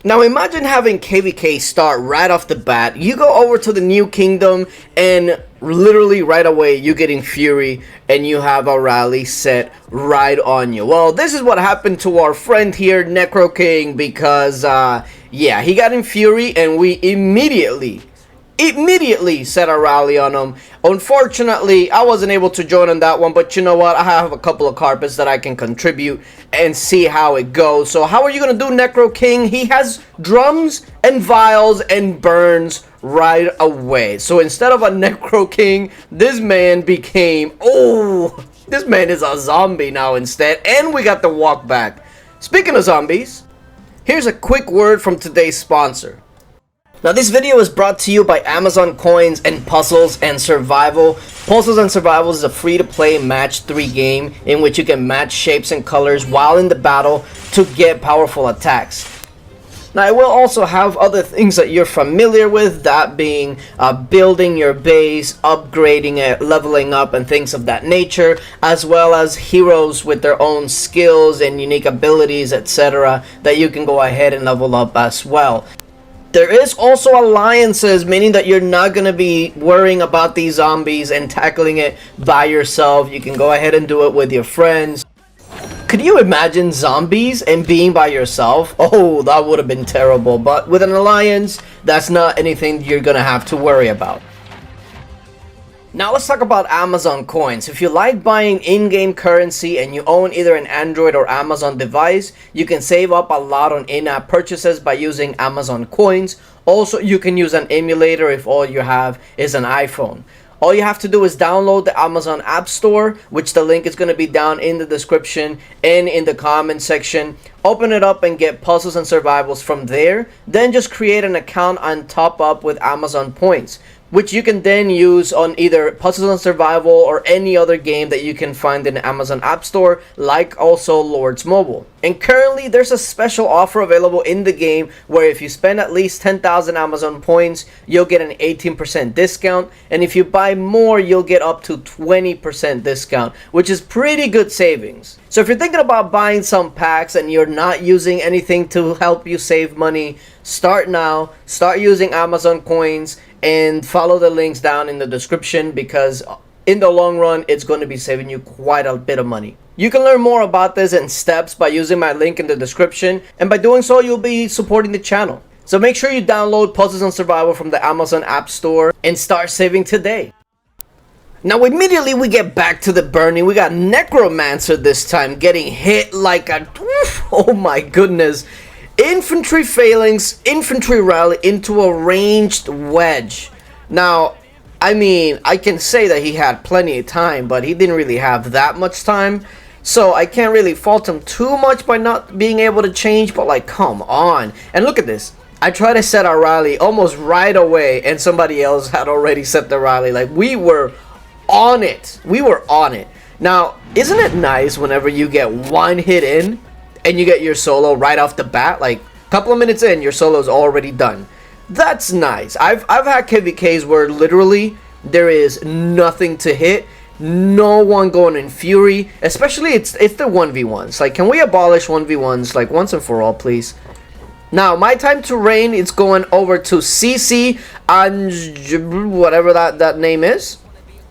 Now imagine having KvK start right off the bat. You go over to the new kingdom and literally right away you get in Fury and you have a rally set right on you. Well, this is what happened to our friend here, Necro King, because yeah, he got in Fury and we immediately set a rally on him. Unfortunately, I wasn't able to join on that one, but you know what? I have a couple of carpets that I can contribute and see how it goes. So how are you going to do, Necro King? He has drums and vials and burns right away. So instead of a Necro King, this man became... oh, this man is a zombie now instead. And we got the walk back. Speaking of zombies, here's a quick word from today's sponsor. Now this video is brought to you by Amazon Coins and Puzzles and Survival. Puzzles and Survival is a free-to-play match 3 game in which you can match shapes and colors while in the battle to get powerful attacks. Now I will also have other things that you're familiar with, that being building your base, upgrading it, leveling up, and things of that nature, as well as heroes with their own skills and unique abilities, etc. that you can go ahead and level up as well. There is also alliances, meaning that you're not going to be worrying about these zombies and tackling it by yourself. You can go ahead and do it with your friends. Could you imagine zombies and being by yourself? Oh, that would have been terrible. But with an alliance, that's not anything you're going to have to worry about. Now let's talk about Amazon Coins. If you like buying in-game currency and you own either an Android or Amazon device, you can save up a lot on in-app purchases by using Amazon Coins. Also, you can use an emulator if all you have is an iPhone. All you have to do is download the Amazon Appstore, which the link is going to be down in the description and in the comment section. Open it up and get Puzzles and Survivals from there. Then just create an account and top up with Amazon Points, which you can then use on either Puzzles and Survival or any other game that you can find in the Amazon App Store, like also Lords Mobile. And currently there's a special offer available in the game where if you spend at least 10,000 Amazon points, you'll get an 18% discount, and if you buy more, you'll get up to 20% discount, which is pretty good savings. So if you're thinking about buying some packs and you're not using anything to help you save money, start now. Start using Amazon Coins and follow the links down in the description, because in the long run it's going to be saving you quite a bit of money. You can learn more about this in steps by using my link in the description, and by doing so you'll be supporting the channel. So make sure you download Puzzles and Survival from the Amazon App Store and start saving today. Now immediately we get back to the burning. We got Necromancer this time getting hit like a... oh my goodness. Infantry phalanx, infantry rally into a ranged wedge. Now, I mean, I can say that he had plenty of time, but he didn't really have that much time. So I can't really fault him too much by not being able to change, but like, come on. And look at this. I tried to set our rally almost right away, and somebody else had already set the rally. Like, we were on it. We were on it. Now, isn't it nice whenever you get one hit in and you get your solo right off the bat? Like a couple of minutes in, your solo is already done. That's nice. I've had KvKs where literally there is nothing to hit, no one going in Fury, especially it's the 1v1s. Like, can we abolish 1v1s like once and for all, please? Now my time to reign is going over to CC and whatever that name is,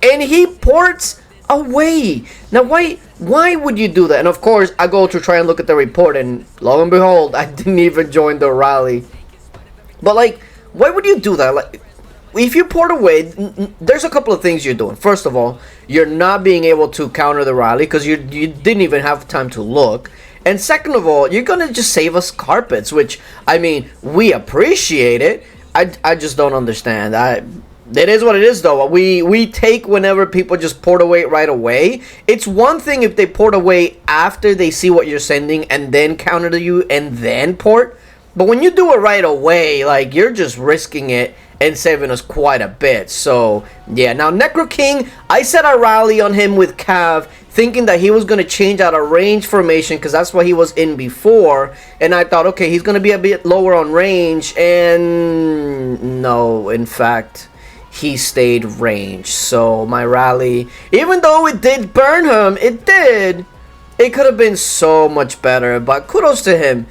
and he ports away. Now why would you do that? And of course I go to try and look at the report, and lo and behold, I didn't even join the rally. But like, why would you do that? Like, if you port away, there's a couple of things you're doing. First of all, you're not being able to counter the rally because you didn't even have time to look. And second of all, you're gonna just save us carpets, which, I mean, we appreciate it. I just don't understand. It is what it is, though. We take whenever people just port away right away. It's one thing if they port away after they see what you're sending and then counter to you and then port. But when you do it right away, like, you're just risking it and saving us quite a bit. So, yeah. Now, Necro King, I set a rally on him with Cav, thinking that he was going to change out a range formation because that's what he was in before. And I thought, okay, he's going to be a bit lower on range. And no, in fact, he stayed range. So my rally, even though it did burn him, it could have been so much better. But kudos to him.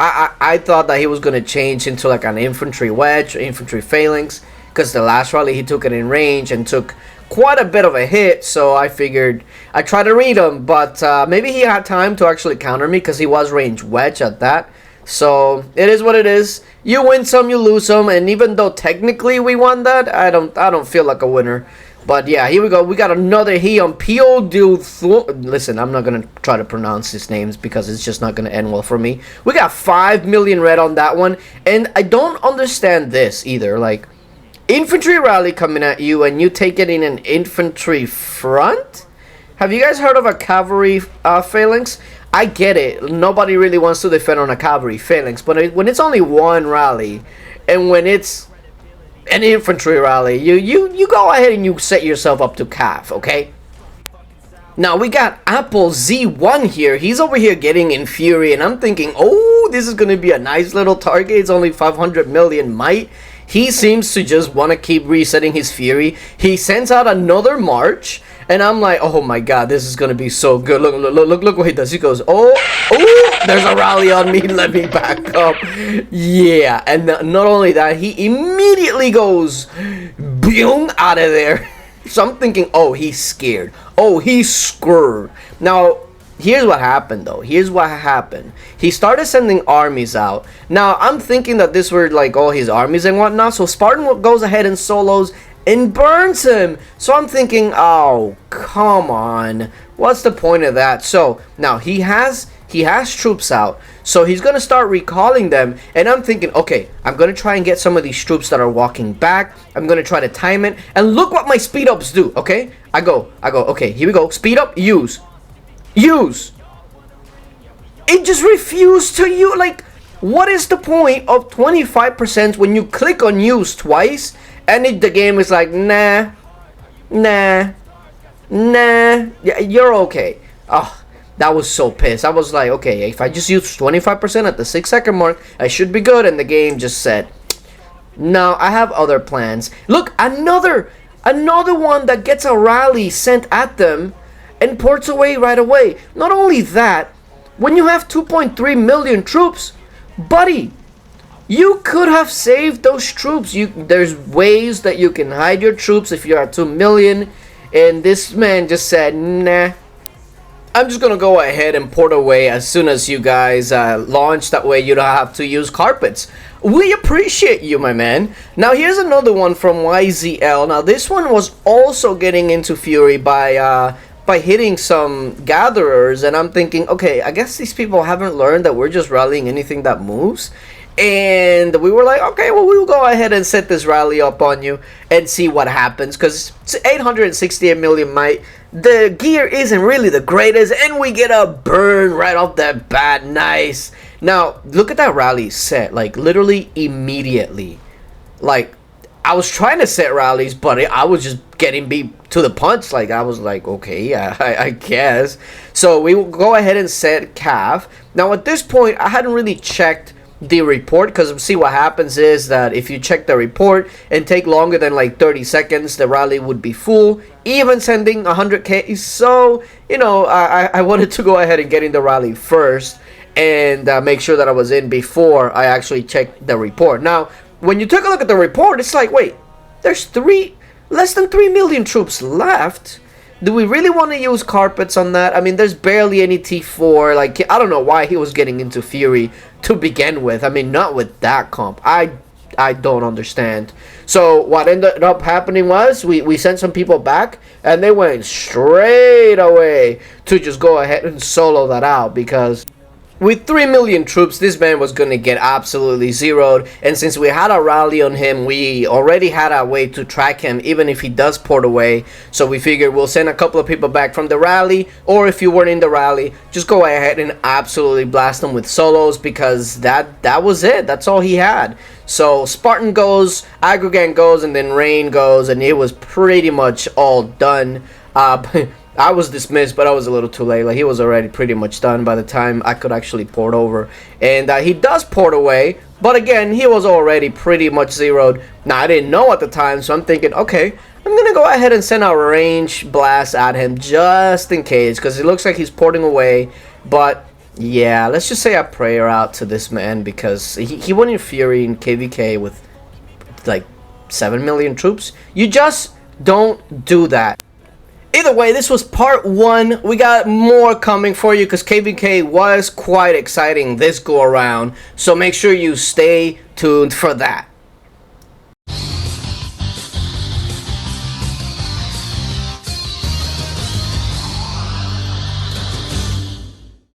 I thought that he was gonna change into like an infantry wedge or infantry phalanx, because the last rally he took it in range and took quite a bit of a hit. So I figured I tried to read him, but maybe he had time to actually counter me because he was range wedge at that. So it is what it is. You win some, you lose some, and even though technically we won that, I don't feel like a winner. But yeah, here we go. We got another he on Pio du. Listen, I'm not gonna try to pronounce his names because it's just not gonna end well for me. We got 5 million red on that one, and I don't understand this either. Like, infantry rally coming at you, and you take it in an infantry front. Have you guys heard of a cavalry phalanx? I get it. Nobody really wants to defend on a cavalry phalanx, but when it's only one rally, and when it's an infantry rally, you go ahead and you set yourself up to cav, okay? Now we got Apple Z1 here. He's over here getting in fury, and I'm thinking, oh, this is gonna be a nice little target. It's only 500 million might. He seems to just want to keep resetting his fury. He sends out another march, and I'm like, oh my god, this is gonna be so good. Look what he does. He goes, oh, there's a rally on me. Let me back up. Yeah, and not only that, he immediately goes, boom, out of there. So I'm thinking, oh, he's scared. Oh, he's screwed. Now, here's what happened, though. Here's what happened. He started sending armies out. Now, I'm thinking that this were, like, all his armies and whatnot. So Spartan goes ahead and solos and burns him. So I'm thinking, oh, come on. What's the point of that? So, now, he has troops out. So he's going to start recalling them. And I'm thinking, okay, I'm going to try and get some of these troops that are walking back. I'm going to try to time it. And look what my speed ups do, okay? I go, okay, here we go. Speed up, use. It just refused to use. Like, what is the point of 25% when you click on use twice and the game is like, nah, yeah, you're okay. Oh, that was so pissed. I was like, okay, if I just use 25% at the 6-second mark, I should be good. And the game just said, no, I have other plans. Look, another one that gets a rally sent at them and ports away right away. Not only that, when you have 2.3 million troops, buddy, you could have saved those troops. There's ways that you can hide your troops if you're at 2 million. And this man just said, nah, I'm just gonna go ahead and port away as soon as you guys launch. That way you don't have to use carpets. We appreciate you, my man. Now here's another one from YZL. Now this one was also getting into fury by hitting some gatherers, and I'm thinking, okay, I guess these people haven't learned that we're just rallying anything that moves. And we were like, okay, well, we'll go ahead and set this rally up on you and see what happens, because it's 868 million might. The gear isn't really the greatest, and we get a burn right off the bat. Nice. Now look at that rally set, like literally immediately. Like, I was trying to set rallies, but I was just getting beat to the punch. Like, I was like, okay, yeah, I guess. So we will go ahead and set Cav. Now at this point, I hadn't really checked the report, because see what happens is that if you check the report and take longer than like 30 seconds, the rally would be full, even sending 100k. So, you know, I wanted to go ahead and get in the rally first and make sure that I was in before I actually checked the report. Now, when you take a look at the report, it's like, wait, there's less than 3 million troops left. Do we really want to use carpets on that? I mean, there's barely any T4. Like, I don't know why he was getting into fury to begin with. I mean, not with that comp. I don't understand. So what ended up happening was we sent some people back, and they went straight away to just go ahead and solo that out, because with 3 million troops, this man was going to get absolutely zeroed. And since we had a rally on him, we already had a way to track him, even if he does port away. So we figured we'll send a couple of people back from the rally, or if you weren't in the rally, just go ahead and absolutely blast him with solos, because that was it. That's all he had. So Spartan goes, Aggregate goes, and then Rain goes, and it was pretty much all done. I was dismissed, but I was a little too late. Like, he was already pretty much done by the time I could actually port over. And he does port away, but again, he was already pretty much zeroed. Now, I didn't know at the time, so I'm thinking, okay, I'm going to go ahead and send a range blast at him just in case, because it looks like he's porting away. But Yeah, let's just say a prayer out to this man because he won in Fury in KvK with like 7 million troops. You just don't do that. Either way, this was part 1. We got more coming for you because KvK was quite exciting this go around. So make sure you stay tuned for that.